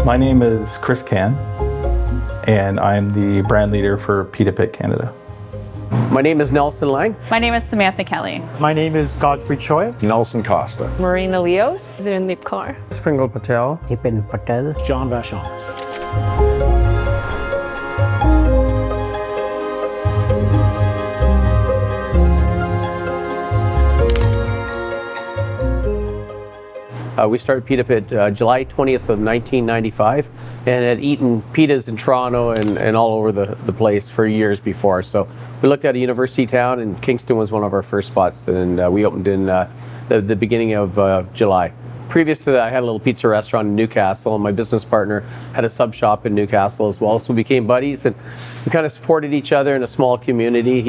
My name is Chris Can, and I'm the brand leader for Pita Pit Canada. My name is Nelson Lang. My name is Samantha Kelly. My name is Godfrey Choi. Nelson Costa. Marina Leos. Zirndeep Kaur. Springle Patel. Tipin Patel. John Vachon. We started Pita Pit July 20th of 1995 and had eaten pitas in Toronto and all over the place for years before. So we looked at a university town, and Kingston was one of our first spots, and we opened in the beginning of July. Previous to that, I had a little pizza restaurant in Newcastle, and my business partner had a sub shop in Newcastle as well. So we became buddies, and we kind of supported each other in a small community.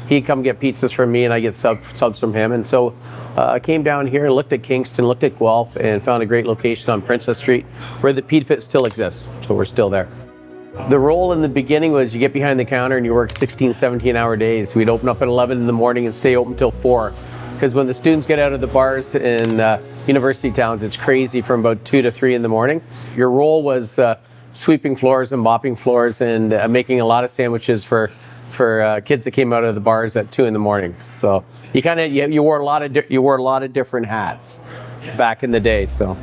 He'd come get pizzas from me, and I get subs from him. And so I came down here and looked at Kingston, looked at Guelph, and found a great location on Princess Street where the Pita Pit still exists. So we're still there. The role in the beginning was you get behind the counter and you work 16, 17-hour days. We'd open up at 11 in the morning and stay open till 4. Because when the students get out of the bars in university towns, it's crazy from about 2 to 3 in the morning. Your role was sweeping floors and mopping floors and making a lot of sandwiches for kids that came out of the bars at 2 in the morning. So you wore a lot of different hats back in the day. So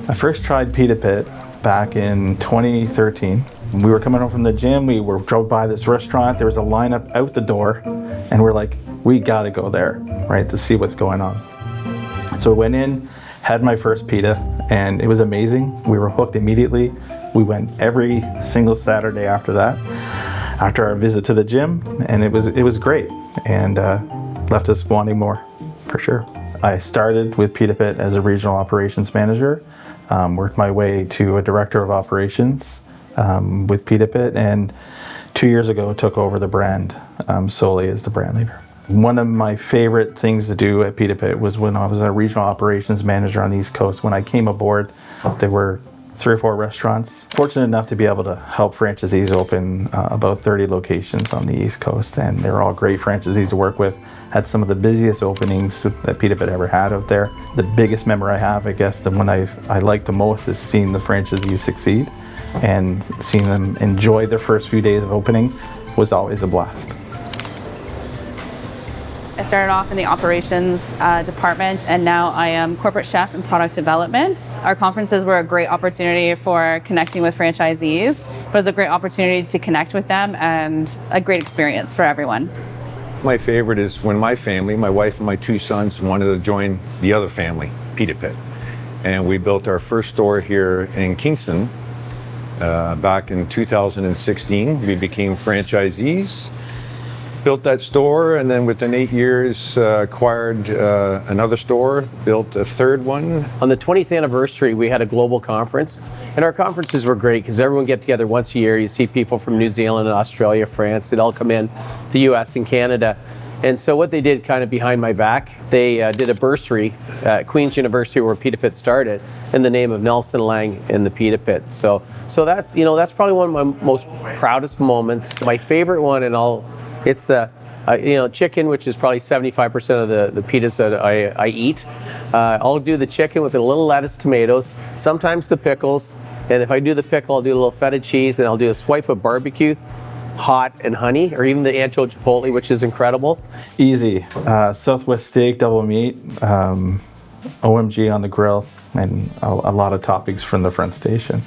I first tried Pita Pit back in 2013. We were coming home from the gym. We drove by this restaurant. There was a lineup out the door, and we're like, we got to go there, right, to see what's going on. So we went in, had my first pita, and it was amazing. We were hooked immediately. We went every single Saturday after that, after our visit to the gym, and it was great, and left us wanting more, for sure. I started with Pita Pit as a regional operations manager, worked my way to a director of operations with Pita Pit, and 2 years ago took over the brand solely as the brand leader. One of my favorite things to do at Pita Pit was when I was a regional operations manager on the East Coast. When I came aboard, there were 3 or 4 restaurants. Fortunate enough to be able to help franchisees open about 30 locations on the East Coast, and they were all great franchisees to work with. Had some of the busiest openings that Pita Pit ever had out there. The biggest memory I have, I guess, the one I like the most is seeing the franchisees succeed, and seeing them enjoy their first few days of opening was always a blast. I started off in the operations department, and now I am corporate chef in product development. Our conferences were a great opportunity for connecting with franchisees, but it was a great opportunity to connect with them and a great experience for everyone. My favorite is when my family, my wife and my 2 sons, wanted to join the other family, Pita Pit. And we built our first store here in Kingston back in 2016. We became franchisees. Built that store, and then within 8 years acquired another store, built a third one. on the 20th anniversary, we had a global conference, and our conferences were great because everyone get together once a year. You see people from New Zealand and Australia, France, they'd all come in, the US and Canada. And so what they did kind of behind my back, they did a bursary at Queen's University where Pita Pit started in the name of Nelson Lang and the Pita Pit. So that's probably one of my most proudest moments. My favorite one, it's chicken, which is probably 75% of the pitas that I eat. I'll do the chicken with a little lettuce, tomatoes, sometimes the pickles, and if I do the pickle, I'll do a little feta cheese, and I'll do a swipe of barbecue, hot, and honey, or even the ancho chipotle, which is incredible. Easy. Southwest steak, double meat, OMG on the grill, and a lot of toppings from the front station.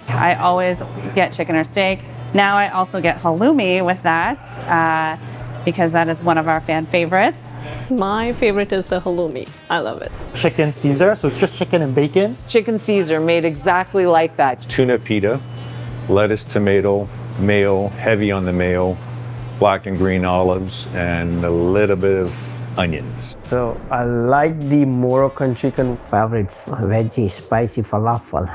I always get chicken or steak. Now I also get halloumi with that because that is one of our fan favorites. My favorite is the halloumi. I love it. Chicken Caesar, so it's just chicken and bacon. Chicken Caesar made exactly like that. Tuna pita, lettuce, tomato, mayo, heavy on the mayo, black and green olives, and a little bit of onions. So I like the Moroccan chicken. Favorite veggie, spicy falafel.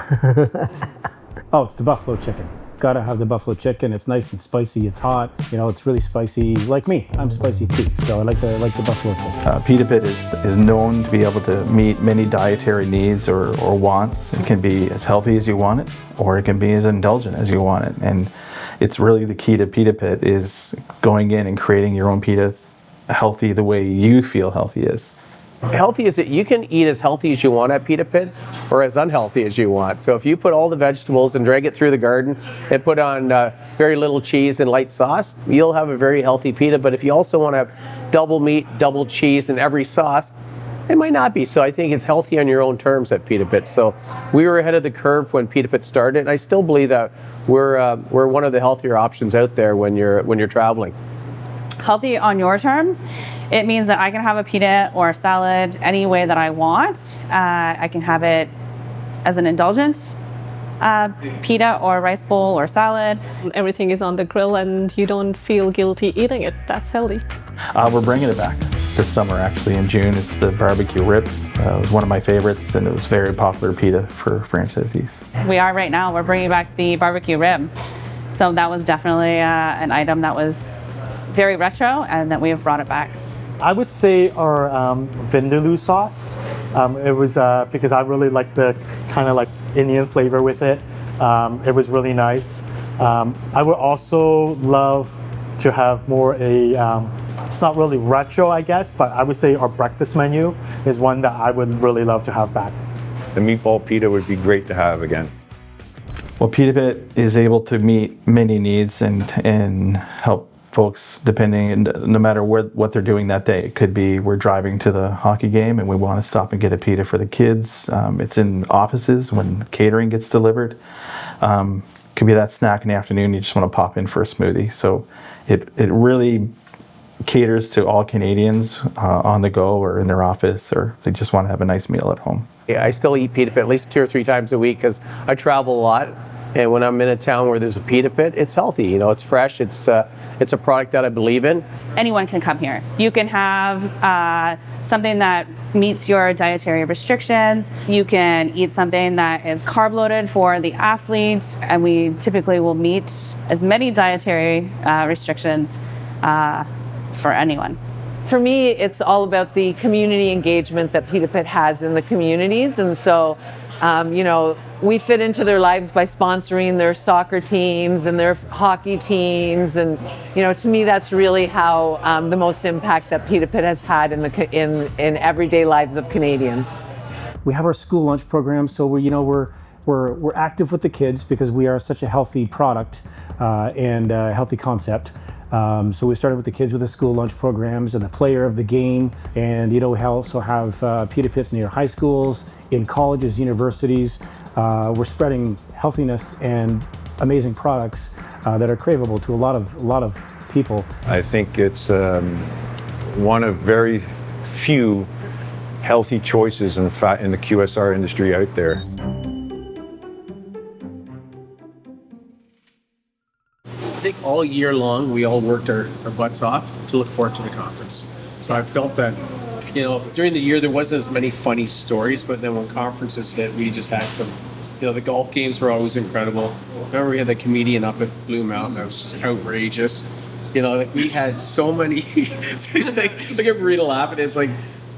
Oh, it's the buffalo chicken. gotta have the buffalo chicken. It's nice and spicy. It's hot. You know, it's really spicy. Like me, I'm spicy too. So I like the buffalo chicken. Pita Pit is known to be able to meet many dietary needs or wants. It can be as healthy as you want it, or it can be as indulgent as you want it. And it's really the key to Pita Pit is going in and creating your own pita healthy the way you feel healthy is. Healthy is that you can eat as healthy as you want at Pita Pit or as unhealthy as you want. So if you put all the vegetables and drag it through the garden and put on very little cheese and light sauce, you'll have a very healthy pita. But if you also want to have double meat, double cheese in every sauce, it might not be. So I think it's healthy on your own terms at Pita Pit. So we were ahead of the curve when Pita Pit started. And I still believe that we're one of the healthier options out there when you're traveling. Healthy on your terms, it means that I can have a pita or a salad any way that I want. I can have it as an indulgent pita or rice bowl or salad. Everything is on the grill and you don't feel guilty eating it. That's healthy. We're bringing it back this summer, actually, in June. It's the barbecue rib. It was one of my favorites, and it was very popular pita for franchisees. We are right now. We're bringing back the barbecue rib. So that was definitely an item that was very retro, and that we have brought it back. I would say our vindaloo sauce. It was because I really like the kind of like Indian flavor with it. It was really nice. I would also love to have more it's not really retro, I guess, but I would say our breakfast menu is one that I would really love to have back. The meatball pita would be great to have again. Well, Pita Pit is able to meet many needs and help folks depending, no matter what they're doing that day. It could be we're driving to the hockey game and we want to stop and get a pita for the kids. It's in offices when catering gets delivered. Could be that snack in the afternoon, you just want to pop in for a smoothie. So it really caters to all Canadians on the go or in their office, or they just want to have a nice meal at home. Yeah, I still eat Pita Pit at least 2 or 3 times a week because I travel a lot. And when I'm in a town where there's a Pita Pit, it's healthy. You know, it's fresh. It's a product that I believe in. Anyone can come here. You can have something that meets your dietary restrictions. You can eat something that is carb loaded for the athlete, and we typically will meet as many dietary restrictions for anyone. For me, it's all about the community engagement that Pita Pit has in the communities. And so, we fit into their lives by sponsoring their soccer teams and their hockey teams. And, to me, that's really how the most impact that Pita Pit has had in everyday lives of Canadians. We have our school lunch program, so we're active with the kids because we are such a healthy product and a healthy concept. So we started with the kids with the school lunch programs and the player of the game. And, we also have Pita Pits near high schools, in colleges, universities. We're spreading healthiness and amazing products that are craveable to a lot of people. I think it's one of very few healthy choices in the QSR industry out there. I think all year long we all worked our butts off to look forward to the conference. So I felt that, during the year there wasn't as many funny stories, but then when conferences hit, we just had some, the golf games were always incredible. Remember we had the comedian up at Blue Mountain that was just outrageous. We had so many, like everybody laughing. It's like,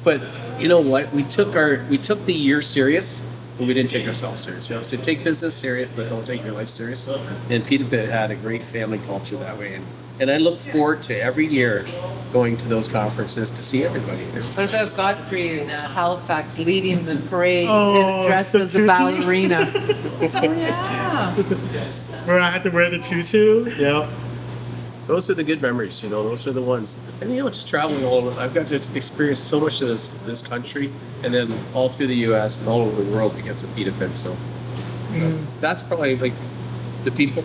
but you know what? We took the year serious, but we didn't take ourselves serious. So take business serious, but don't take your life serious. And Pita Pit had a great family culture that way. And I look forward to every year going to those conferences to see everybody there. What about Godfrey in Halifax leading the parade dressed as a tutu? ballerina? Yeah. Where I had to wear the tutu. Yeah. Those are the good memories, those are the ones. And just traveling all over, I've got to experience so much of this country, and then all through the US and all over the world to get to Pita Pit. So that's probably like the people.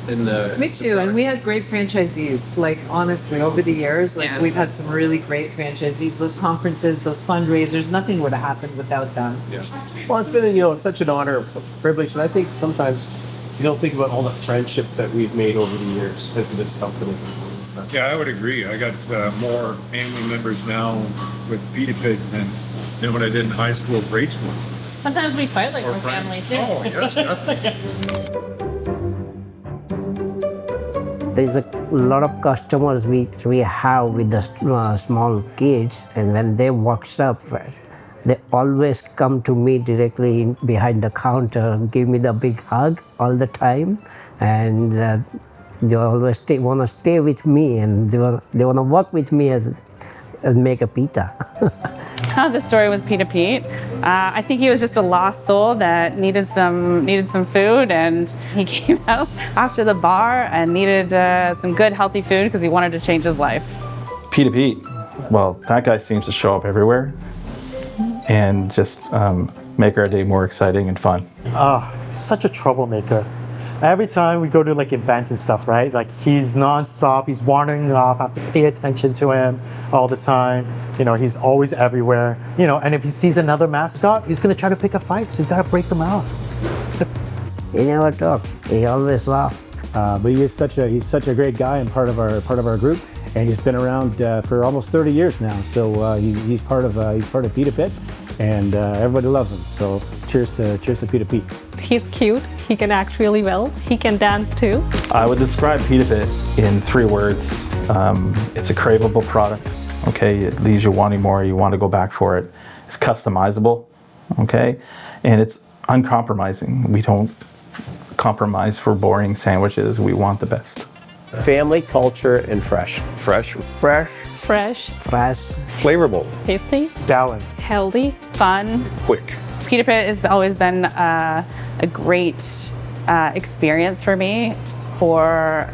Me too, and we had great franchisees. Like honestly, over the years, we've had some really great franchisees. Those conferences, those fundraisers, nothing would have happened without them. Yeah. Well, it's been such an honor, a privilege, and I think sometimes you don't think about all the friendships that we've made over the years as this company. Yeah, I would agree. I got more family members now with Pita Pit than when I did in high school, grade school. Sometimes we fight like we're family too. Oh, yes, definitely. There's a lot of customers we have with the small kids, and when they walk up, they always come to me directly behind the counter and give me the big hug all the time, and they always want to stay with me, and they want to work with me as make a pita. The story with Pita Pit. I think he was just a lost soul that needed some food, and he came out after the bar and needed some good healthy food because he wanted to change his life. Pita Pit, well, that guy seems to show up everywhere and just make our day more exciting and fun. He's such a troublemaker. Every time we go to like events and stuff, right? Like he's nonstop, he's wandering off, I have to pay attention to him all the time. You know, he's always everywhere. You know, and if he sees another mascot, he's gonna try to pick a fight, so he's gotta break them out. He never talks, he always laughs. But he's such a great guy and part of our group, and he's been around for almost 30 years now. So he's part of Pita Pit, and everybody loves him. So cheers to Pita Pit. He's cute, he can act really well, he can dance too. I would describe Pita Pit in 3 words. It's a craveable product. Okay, it leaves you wanting more. You want to go back for it. It's customizable. Okay, and it's uncompromising. We don't compromise for boring sandwiches. We want the best. Family, culture, and fresh. Fresh, Fresh, Fresh, fresh, flavorful, tasty, Balanced. healthy. Fun. quick. Pita Pit has always been a great experience for me, for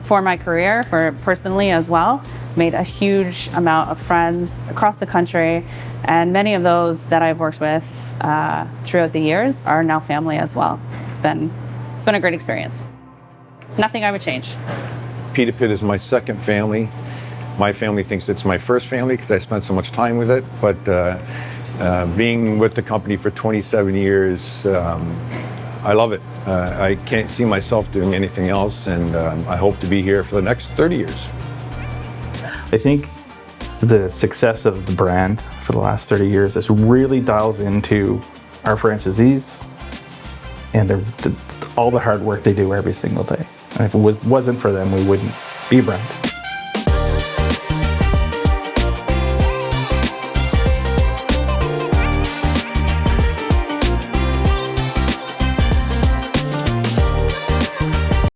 my career, for personally as well. Made a huge amount of friends across the country, and many of those that I've worked with throughout the years are now family as well. It's been a great experience. Nothing I would change. Pita Pit is my second family. My family thinks it's my first family because I spent so much time with it, but being with the company for 27 years, I love it. I can't see myself doing anything else, and I hope to be here for the next 30 years. I think the success of the brand for the last 30 years is really dials into our franchisees and all the hard work they do every single day. And if it wasn't for them, we wouldn't be a brand.